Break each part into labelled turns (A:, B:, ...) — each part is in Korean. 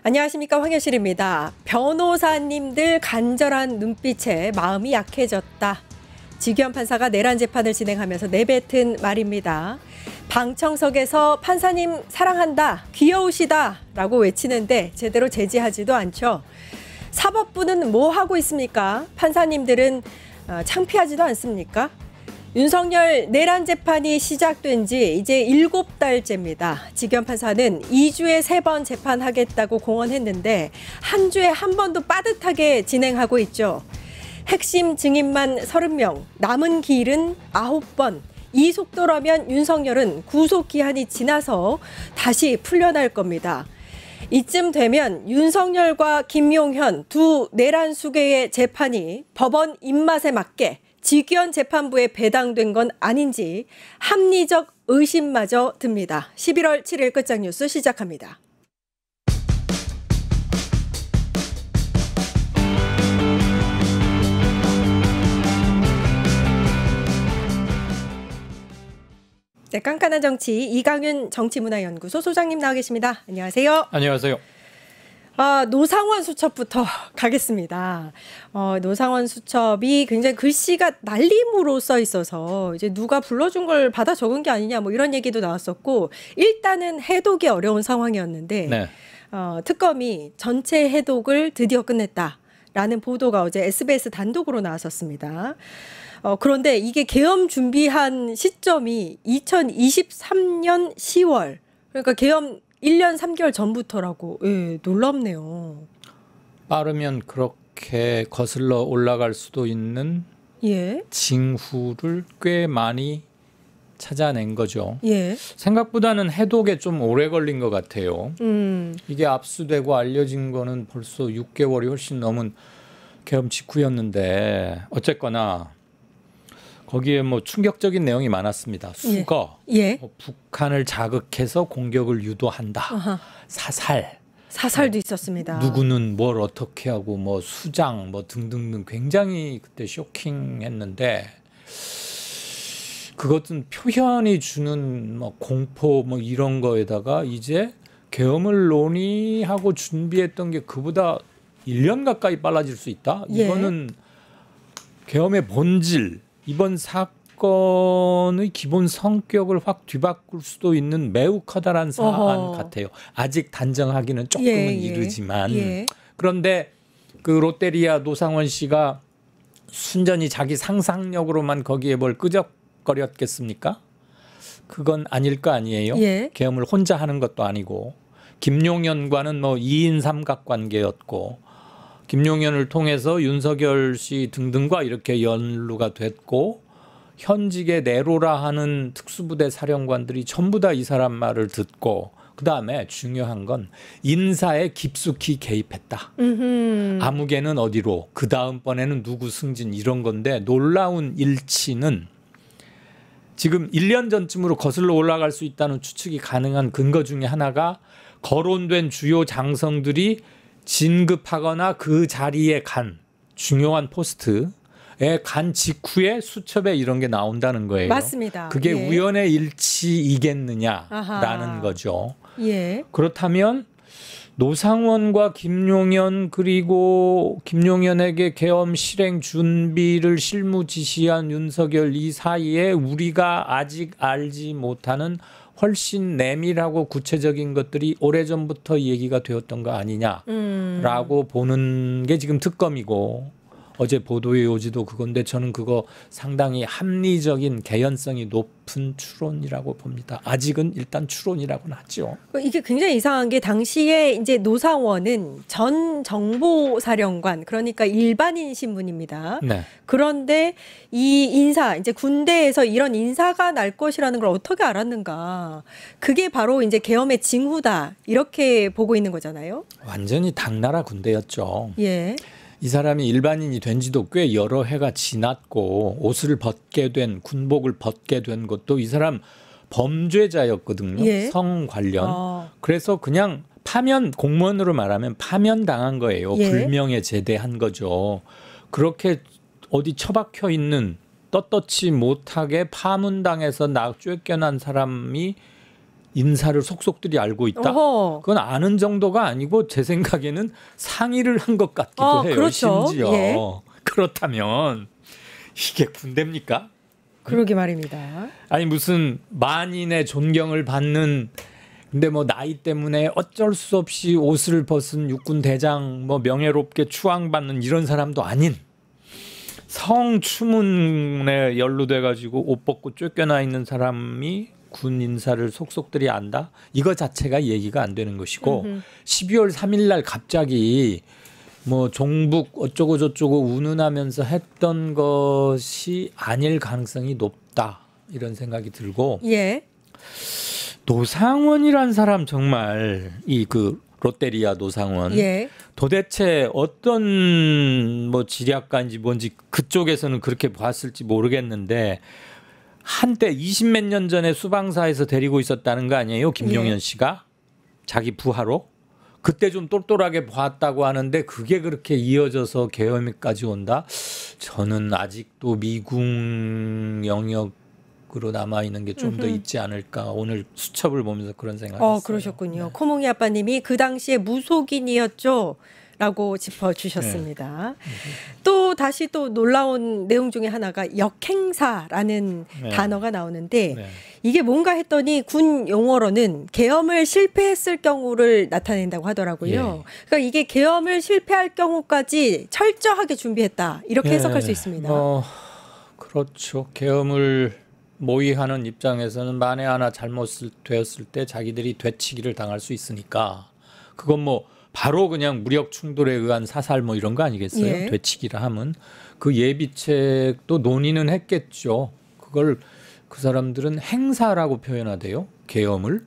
A: 안녕하십니까, 황효실입니다. 변호사님들 간절한 눈빛에 마음이 약해졌다. 지규현 판사가 내란 재판을 진행하면서 내뱉은 말입니다. 방청석에서 판사님 사랑한다, 귀여우시다 라고 외치는데 제대로 제지하지도 않죠. 사법부는 뭐 하고 있습니까? 판사님들은 창피하지도 않습니까? 윤석열 내란 재판이 시작된 지 이제 7달째입니다. 지규현 판사는 2주에 3번 재판하겠다고 공언했는데 한 주에 한 번도 빠듯하게 진행하고 있죠. 핵심 증인만 30명, 남은 길은 9번. 이 속도라면 윤석열은 구속기한이 지나서 다시 풀려날 겁니다. 이쯤 되면 윤석열과 김용현 두 내란 수괴의 재판이 법원 입맛에 맞게 지규현 재판부에 배당된 건 아닌지 합리적 의심마저 듭니다. 11월 7일 끝장 뉴스 시작합니다. 네, 깐깐한 정치 이강윤 정치문화연구소 소장님 나와 계십니다. 안녕하세요.
B: 안녕하세요.
A: 노상원 수첩부터 가겠습니다. 노상원 수첩이 굉장히 글씨가 날림으로 써 있어서 이제 누가 불러준 걸 받아 적은 게 아니냐 뭐 이런 얘기도 나왔었고, 일단은 해독이 어려운 상황이었는데 네. 특검이 전체 해독을 드디어 끝냈다라는 보도가 어제 SBS 단독으로 나왔었습니다. 그런데 이게 계엄 준비한 시점이 2023년 10월, 그러니까 계엄 1년 3개월 전부터라고. 예, 놀랍네요.
B: 빠르면 그렇게 거슬러 올라갈 수도 있는 징후를 꽤 많이 찾아낸 거죠. 생각보다는 해독에 좀 오래 걸린 것 같아요. 이게 압수되고 알려진 거는 벌써 6개월이 훨씬 넘은 계엄 직후였는데, 어쨌거나 거기에 뭐 충격적인 내용이 많았습니다. 수거, 북한을 자극해서 공격을 유도한다. 사살도
A: 있었습니다.
B: 누구는 뭘 어떻게 하고 뭐 수장 뭐 등등등 굉장히 그때 쇼킹했는데, 그것은 표현이 주는 뭐 공포 뭐 이런 거에다가 이제 계엄을 논의하고 준비했던 게 그보다 1년 가까이 빨라질 수 있다. 이거는 계엄의 본질, 이번 사건의 기본 성격을 확 뒤바꿀 수도 있는 매우 커다란 사안 같아요. 아직 단정하기는 조금은 이르지만. 그런데 그 롯데리아 노상원 씨가 순전히 자기 상상력으로만 거기에 뭘 끄적거렸겠습니까? 그건 아닐 거 아니에요. 계엄을 혼자 하는 것도 아니고, 김용현과는 뭐 2인 삼각관계였고, 김용현을 통해서 윤석열 씨 등등과 이렇게 연루가 됐고, 현직의 내로라 하는 특수부대 사령관들이 전부 다 이 사람 말을 듣고, 그다음에 중요한 건 인사에 깊숙이 개입했다. 아무개는 어디로, 그다음번에는 누구 승진, 이런 건데, 놀라운 일치는 지금 1년 전쯤으로 거슬러 올라갈 수 있다는 추측이 가능한 근거 중에 하나가, 거론된 주요 장성들이 진급하거나 그 자리에 간 중요한 포스트에 간 직후에 수첩에 이런 게 나온다는 거예요.
A: 맞습니다.
B: 그게 우연의 일치이겠느냐라는 거죠. 그렇다면 노상원과 김용현, 그리고 김용현에게 계엄 실행 준비를 실무 지시한 윤석열, 이 사이에 우리가 아직 알지 못하는 훨씬 내밀하고 구체적인 것들이 오래전부터 얘기가 되었던 거 아니냐라고 보는 게 지금 특검이고, 어제 보도의 요지도 그건데, 저는 그거 상당히 합리적인 개연성이 높은 추론이라고 봅니다. 아직은 일단 추론이라고는 하죠.
A: 이게 굉장히 이상한 게, 당시에 이제 노상원은 전 정보사령관, 그러니까 일반인 신분입니다. 그런데 이 인사, 이제 군대에서 이런 인사가 날 것이라는 걸 어떻게 알았는가? 그게 바로 이제 계엄의 징후다, 이렇게 보고 있는 거잖아요.
B: 완전히 당나라 군대였죠. 이 사람이 일반인이 된 지도 꽤 여러 해가 지났고, 옷을 벗게 된, 군복을 벗게 된 것도 이 사람 범죄자였거든요. 성 관련. 그래서 그냥 파면, 공무원으로 말하면 파면당한 거예요. 불명예 제대한 거죠. 그렇게 어디 처박혀 있는, 떳떳지 못하게 파문당해서 쫓겨난 사람이 인사를 속속들이 알고 있다.
A: 어허.
B: 그건 아는 정도가 아니고 제 생각에는 상의를 한 것 같기도 해요.
A: 그렇죠.
B: 심지어.
A: 예.
B: 그렇다면 이게 군대입니까?
A: 그러게 말입니다.
B: 아니 무슨 만인의 존경을 받는 근데 뭐 나이 때문에 어쩔 수 없이 옷을 벗은 육군 대장 뭐 명예롭게 추앙받는 이런 사람도 아닌 성추문에 연루돼 가지고 옷 벗고 쫓겨나 있는 사람이 군 인사를 속속들이 안다. 이거 자체가 얘기가 안 되는 것이고 12월 3일 날 갑자기 뭐 종북 어쩌고 저쩌고 운운하면서 했던 것이 아닐 가능성이 높다. 이런 생각이 들고
A: 예.
B: 노상원이란 사람 정말 이 그 롯데리아 노상원
A: 예.
B: 도대체 어떤 뭐 지략가인지 뭔지 그쪽에서는 그렇게 봤을지 모르겠는데 한때 20몇 년 전에 수방사에서 데리고 있었다는 거 아니에요? 김용현 씨가 자기 부하로 그때 좀 똘똘하게 봤다고 하는데 그게 그렇게 이어져서 계엄까지 온다? 저는 아직도 미궁 영역으로 남아 있는 게 좀 더 있지 않을까. 오늘 수첩을 보면서 그런 생각했어요.
A: 그러셨군요.
B: 네.
A: 코몽이 아빠님이 그 당시에 무속인이었죠. 라고 짚어주셨습니다. 또 다시 또 놀라운 내용 중에 하나가 역행사라는
B: 네.
A: 단어가 나오는데
B: 네.
A: 이게 뭔가 했더니 군 용어로는 계엄을 실패했을 경우를 나타낸다고 하더라고요.
B: 예.
A: 그러니까 이게 계엄을 실패할 경우까지 철저하게 준비했다. 이렇게 해석할 수 있습니다.
B: 그렇죠. 계엄을 모의하는 입장에서는 만에 하나 잘못되었을 때 자기들이 되치기를 당할 수 있으니까 그건 뭐 바로 그냥 무력 충돌에 의한 사살 뭐 이런 거 아니겠어요?
A: 예.
B: 되치기라 하면 그 예비책도 논의는 했겠죠. 그걸 그 사람들은 행사라고 표현하대요. 계엄을.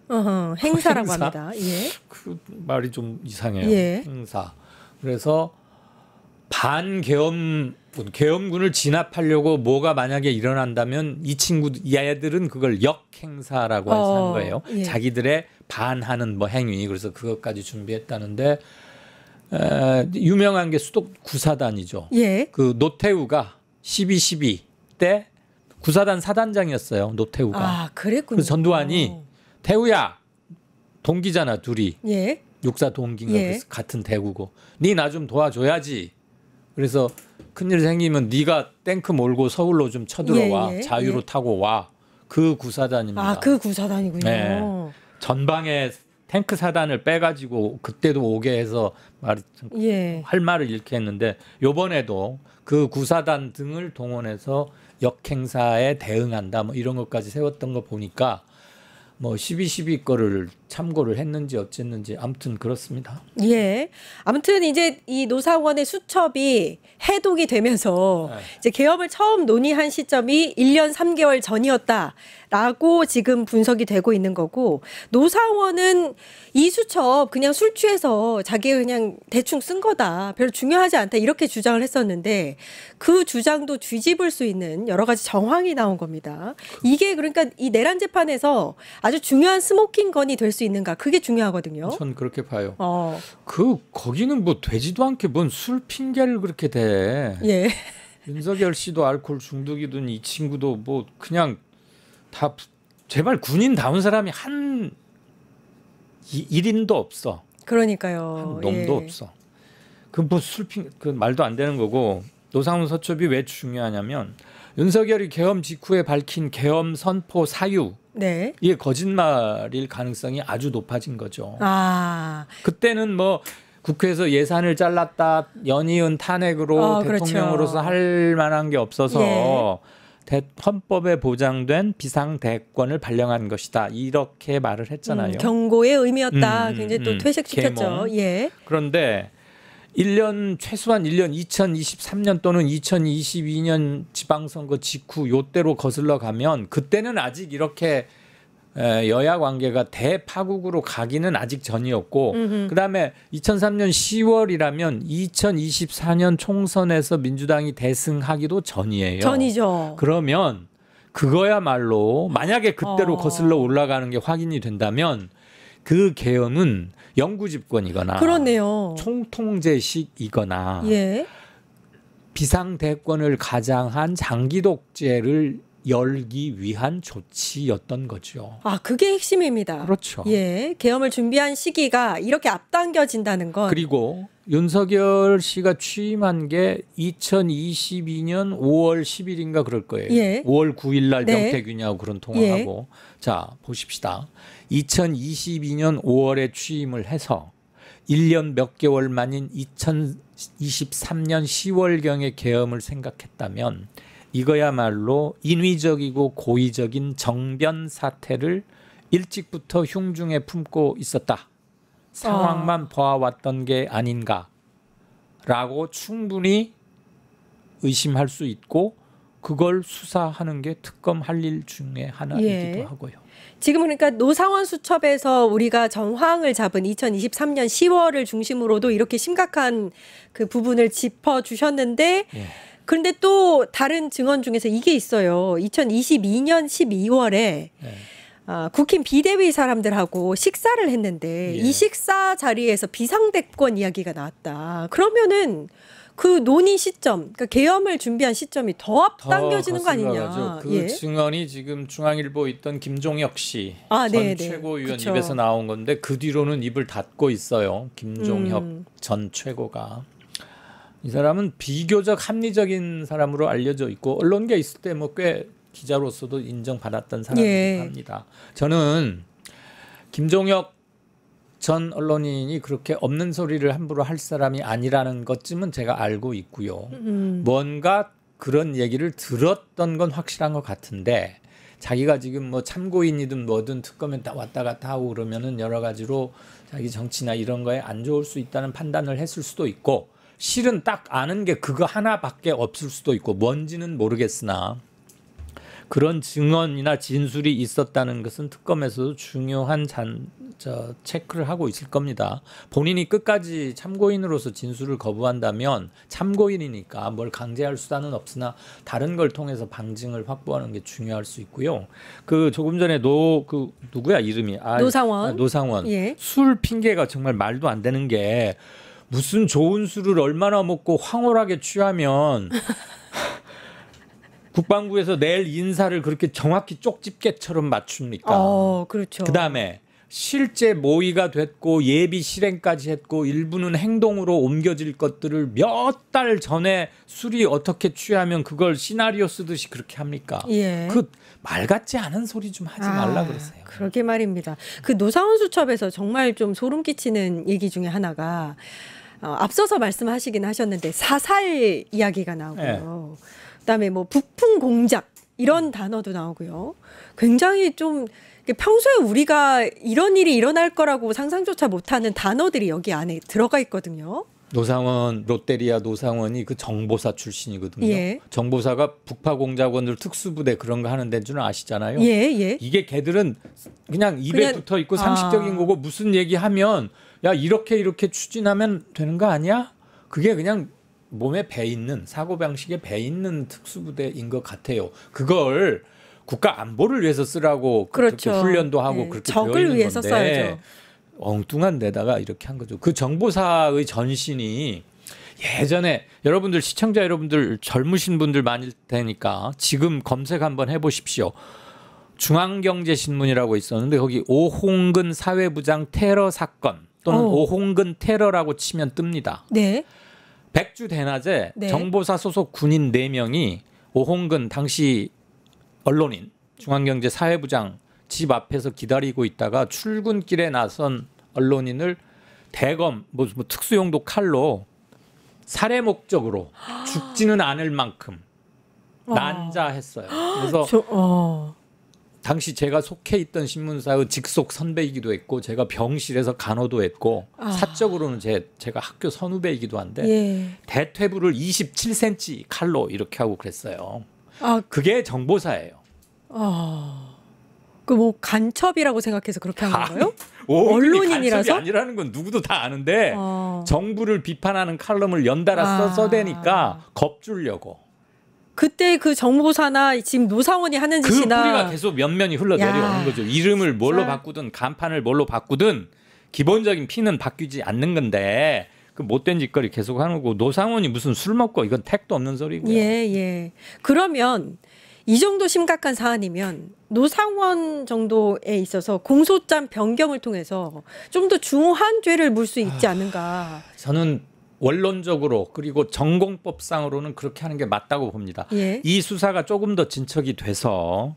A: 행사라고
B: 행사?
A: 합니다. 예.
B: 그 말이 좀 이상해요.
A: 예.
B: 행사. 그래서 계엄군을 진압하려고 뭐가 만약에 일어난다면 이 얘들은 그걸 역행사라고 해서 한 거예요.
A: 예.
B: 자기들의 반하는 뭐 행위. 그래서 그것까지 준비했다는데 유명한 게 수독 구사단이죠.
A: 예.
B: 그 노태우가 12.12 때 구사단 사단장이었어요. 노태우가.
A: 아, 그랬군요.
B: 그래서 전두환이 태우야 동기잖아 둘이.
A: 예.
B: 육사 동기인가
A: 예.
B: 그래서 같은 대구고 니 나 좀 도와줘야지. 그래서 큰일 생기면 네가 탱크 몰고 서울로 좀 쳐들어와.
A: 예, 예,
B: 자유로
A: 예.
B: 타고 와. 그 구사단입니다.
A: 아, 그 구사단이군요.
B: 네. 전방에 탱크 사단을 빼가지고 그때도 오게 해서
A: 예.
B: 할 말을 잃게 했는데 요번에도 그 구사단 등을 동원해서 역행사에 대응한다 뭐 이런 것까지 세웠던 거 보니까 뭐 12.12 거를 참고를 했는지 어쨌는지 아무튼 그렇습니다.
A: 예. 아무튼 이제 이 노상원의 수첩이 해독이 되면서
B: 네.
A: 이제 계엄을 처음 논의한 시점이 1년 3개월 전이었다라고 지금 분석이 되고 있는 거고 노상원은 이 수첩 그냥 술 취해서 자기가 그냥 대충 쓴 거다. 별로 중요하지 않다. 이렇게 주장을 했었는데 그 주장도 뒤집을 수 있는 여러 가지 정황이 나온 겁니다. 이게 그러니까 이 내란 재판에서 아주 중요한 스모킹 건이 될 수 있는가 그게 중요하거든요.
B: 전 그렇게 봐요.
A: 거기는
B: 뭐 되지도 않게 뭔 술 핑계를 그렇게 대.
A: 예.
B: 윤석열 씨도 알코올 중독이든 이 친구도 뭐 그냥 다 제발 군인다운 사람이 한 1인도 없어.
A: 그러니까요.
B: 한 놈도 없어. 그 뭐 술핑 그 말도 안 되는 거고 노상훈 서첩이 왜 중요하냐면 윤석열이 계엄 직후에 밝힌 계엄 선포 사유
A: 네.
B: 이게 거짓말일 가능성이 아주 높아진 거죠.
A: 아.
B: 그때는 뭐 국회에서 예산을 잘랐다 연이은 탄핵으로 대통령으로서
A: 그렇죠.
B: 할 만한 게 없어서 헌법에 보장된 비상대권을 발령한 것이다. 이렇게 말을 했잖아요.
A: 경고의 의미였다. 굉장히 또 퇴색시켰죠.
B: 계몽.
A: 예.
B: 그런데 최소한 1년 2023년 또는 2022년 지방선거 직후 요때로 거슬러 가면 그때는 아직 이렇게 여야 관계가 대파국으로 가기는 아직 전이었고 그다음에 2003년 10월이라면 2024년 총선에서 민주당이 대승하기도 전이에요.
A: 전이죠.
B: 그러면 그거야말로 만약에 그때로 거슬러 올라가는 게 확인이 된다면 그 계엄은 영구 집권이거나
A: 그렇네요.
B: 총통제식이거나
A: 예.
B: 비상대권을 가장한 장기 독재를 열기 위한 조치였던 거죠.
A: 아, 그게 핵심입니다.
B: 그렇죠.
A: 예, 계엄을 준비한 시기가 이렇게 앞당겨진다는 건.
B: 그리고 윤석열 씨가 취임한 게 2022년 5월 10일인가 그럴 거예요.
A: 예.
B: 5월 9일 날
A: 네.
B: 명태균이하고 그런 통화하고. 자, 보십시다. 2022년 5월에 취임을 해서 1년 몇 개월 만인 2023년 10월경에 계엄을 생각했다면 이거야말로 인위적이고 고의적인 정변 사태를 일찍부터 흉중에 품고 있었다. 상황만 봐왔던 게 아닌가라고 충분히 의심할 수 있고 그걸 수사하는 게 특검 할 일 중에 하나이기도 하고요.
A: 지금 그러니까 노상원 수첩에서 우리가 정황을 잡은 2023년 10월을 중심으로도 이렇게 심각한 그 부분을 짚어주셨는데
B: 예.
A: 그런데 또 다른 증언 중에서 이게 있어요. 2022년 12월에
B: 예.
A: 국힘 비대위 사람들하고 식사를 했는데
B: 예.
A: 이 식사 자리에서 비상대권 이야기가 나왔다. 그러면은 그 논의 시점, 그러니까 계엄을 준비한 시점이 더 앞당겨지는 거 아니냐.
B: 그 증언이 지금 중앙일보에 있던 김종혁 씨 전 최고위원
A: 그쵸.
B: 입에서 나온 건데 그 뒤로는 입을 닫고 있어요. 김종혁 전 최고가. 이 사람은 비교적 합리적인 사람으로 알려져 있고 언론계 있을 때 뭐 꽤 기자로서도 인정받았던 사람이기도 합니다. 저는 김종혁 전 언론인이 그렇게 없는 소리를 함부로 할 사람이 아니라는 것쯤은 제가 알고 있고요. 뭔가 그런 얘기를 들었던 건 확실한 것 같은데 자기가 지금 뭐 참고인이든 뭐든 특검에 왔다 갔다 하고 그러면은 여러 가지로 자기 정치나 이런 거에 안 좋을 수 있다는 판단을 했을 수도 있고 실은 딱 아는 게 그거 하나밖에 없을 수도 있고 뭔지는 모르겠으나 그런 증언이나 진술이 있었다는 것은 특검에서도 중요한 체크를 하고 있을 겁니다. 본인이 끝까지 참고인으로서 진술을 거부한다면 참고인이니까 뭘 강제할 수단은 없으나 다른 걸 통해서 방증을 확보하는 게 중요할 수 있고요. 그 조금 전에 누구야 이름이 노상원.
A: 예.
B: 술 핑계가 정말 말도 안 되는 게 무슨 좋은 술을 얼마나 먹고 황홀하게 취하면 국방부에서 내일 인사를 그렇게 정확히 쪽집게처럼 맞춥니까?
A: 그렇죠.
B: 그다음에 실제 모의가 됐고 예비 실행까지 했고 일부는 행동으로 옮겨질 것들을 몇 달 전에 술이 어떻게 취하면 그걸 시나리오 쓰듯이 그렇게 합니까?
A: 예.
B: 그 말 같지 않은 소리 좀 하지 말라 그러세요.
A: 그러게 말입니다. 그 노상원 수첩에서 정말 좀 소름 끼치는 얘기 중에 하나가 앞서서 말씀하시긴 하셨는데 사살 이야기가 나오고요. 그다음에 뭐 북풍 공작 이런 단어도 나오고요. 굉장히 좀 평소에 우리가 이런 일이 일어날 거라고 상상조차 못하는 단어들이 여기 안에 들어가 있거든요.
B: 노상원 롯데리아 노상원이 그 정보사 출신이거든요.
A: 예.
B: 정보사가 북파 공작원들 특수부대 그런 거 하는 데인 줄 아시잖아요.
A: 예.
B: 이게 걔들은 그냥 입에 붙어 있고 상식적인 거고 무슨 얘기하면 야 이렇게 추진하면 되는 거 아니야? 그게 그냥 몸에 배 있는 사고방식에 배 있는 특수부대인 것 같아요. 그걸 국가 안보를 위해서 쓰라고
A: 그렇죠.
B: 그렇게 훈련도 하고 그렇게
A: 적을 위해서
B: 건데
A: 써야죠.
B: 엉뚱한 데다가 이렇게 한 거죠. 그 정보사의 전신이 예전에 여러분들 시청자 여러분들 젊으신 분들 많을 테니까 지금 검색 한번 해보십시오. 중앙경제신문이라고 있었는데 거기 오홍근 사회부장 테러 사건 또는 오홍근 테러라고 치면 뜹니다.
A: 네.
B: 백주 대낮에
A: 네.
B: 정보사 소속 군인 4명이 오홍근 당시 언론인 중앙경제 사회부장 집 앞에서 기다리고 있다가 출근길에 나선 언론인을 대검 뭐 특수용도 칼로 살해 목적으로 죽지는 않을 만큼 난자했어요. 그래서 당시 제가 속해 있던 신문사의 직속 선배이기도 했고 제가 병실에서 간호도 했고 사적으로는 제가 학교 선후배이기도 한데 대퇴부를 27cm 칼로 이렇게 하고 그랬어요. 그게 정보사예요.
A: 그 뭐 간첩이라고 생각해서 그렇게 한 건가요? 언론인이라서?
B: 간첩이 아니라는 건 누구도 다 아는데 정부를 비판하는 칼럼을 연달아 써대니까 겁주려고.
A: 그때 그 정보사나 지금 노상원이 하는
B: 그
A: 짓이나
B: 뿌리가 계속 면면이 흘러내려오는 거죠. 이름을 뭘로 바꾸든 간판을 뭘로 바꾸든 기본적인 피는 바뀌지 않는 건데 그 못된 짓거리 계속 하는 거고 노상원이 무슨 술 먹고 이건 택도 없는 소리고요.
A: 예. 그러면 이 정도 심각한 사안이면 노상원 정도에 있어서 공소장 변경을 통해서 좀 더 중한 죄를 물 수 있지 않은가.
B: 저는 원론적으로 그리고 전공법상으로는 그렇게 하는 게 맞다고 봅니다.
A: 예.
B: 이 수사가 조금 더 진척이 돼서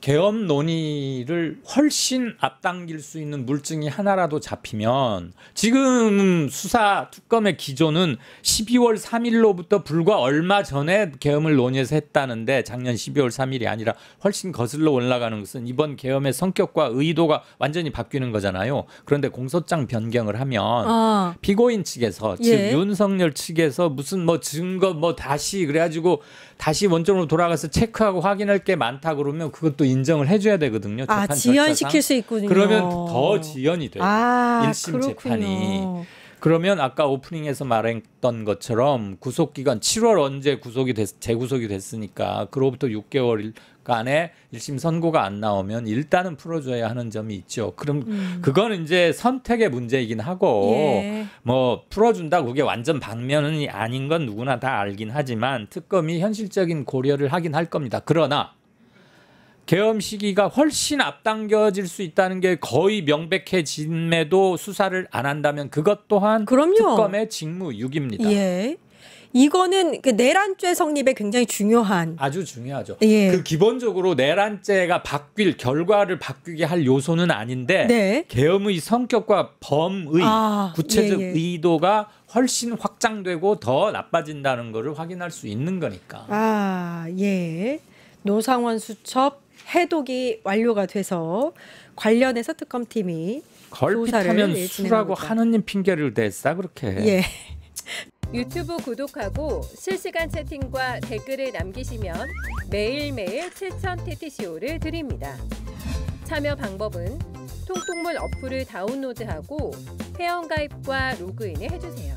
B: 계엄 논의를 훨씬 앞당길 수 있는 물증이 하나라도 잡히면, 지금 수사 특검의 기조는 12월 3일로부터 불과 얼마 전에 계엄을 논의해서 했다는데, 작년 12월 3일이 아니라 훨씬 거슬러 올라가는 것은 이번 계엄의 성격과 의도가 완전히 바뀌는 거잖아요. 그런데 공소장 변경을 하면 피고인 측에서, 즉 윤석열 측에서 무슨 뭐 증거 뭐 다시 그래가지고 다시 원점으로 돌아가서 체크하고 확인할 게 많다 그러면 그것도 인정을 해줘야 되거든요. 재판
A: 지연시킬 수 있군요.
B: 그러면 더 지연이 돼요. 1심
A: 그렇군요.
B: 재판이. 그러면 아까 오프닝에서 말했던 것처럼 구속기간 7월 언제 재구속이 됐으니까 그로부터 6개월간의 1심 선고가 안 나오면 일단은 풀어줘야 하는 점이 있죠. 그럼 그건 이제 선택의 문제이긴 하고 뭐 풀어준다 그게 완전 방면이 아닌 건 누구나 다 알긴 하지만 특검이 현실적인 고려를 하긴 할 겁니다. 그러나 계엄 시기가 훨씬 앞당겨질 수 있다는 게 거의 명백해짐에도 수사를 안 한다면 그것 또한 특검의 직무유기입니다.
A: 예. 이거는 그 내란죄 성립에 굉장히 중요한,
B: 아주 중요하죠.
A: 예.
B: 그 기본적으로 내란죄가 결과를 바뀌게 할 요소는 아닌데 계엄의 성격과 범의 구체적 의도가 훨씬 확장되고 더 나빠진다는 것을 확인할 수 있는 거니까.
A: 노상원 수첩 해독이 완료가 돼서 관련해서 특검팀이
B: 걸핏하면 수라고 하느님 핑계를 댔어 그렇게.
C: 유튜브 구독하고 실시간 채팅과 댓글을 남기시면 매일매일 7,000TTCO를 드립니다. 참여 방법은 통통물 어플을 다운로드하고 회원가입과 로그인을 해주세요.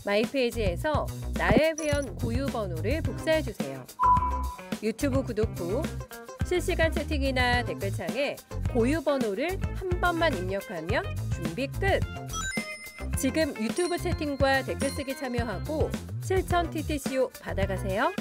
C: 마이페이지에서 나의 회원 고유 번호를 복사해주세요. 유튜브 구독 후 실시간 채팅이나 댓글창에 고유 번호를 한 번만 입력하면 준비 끝! 지금 유튜브 채팅과 댓글 쓰기 참여하고 7,000TTCO 받아가세요.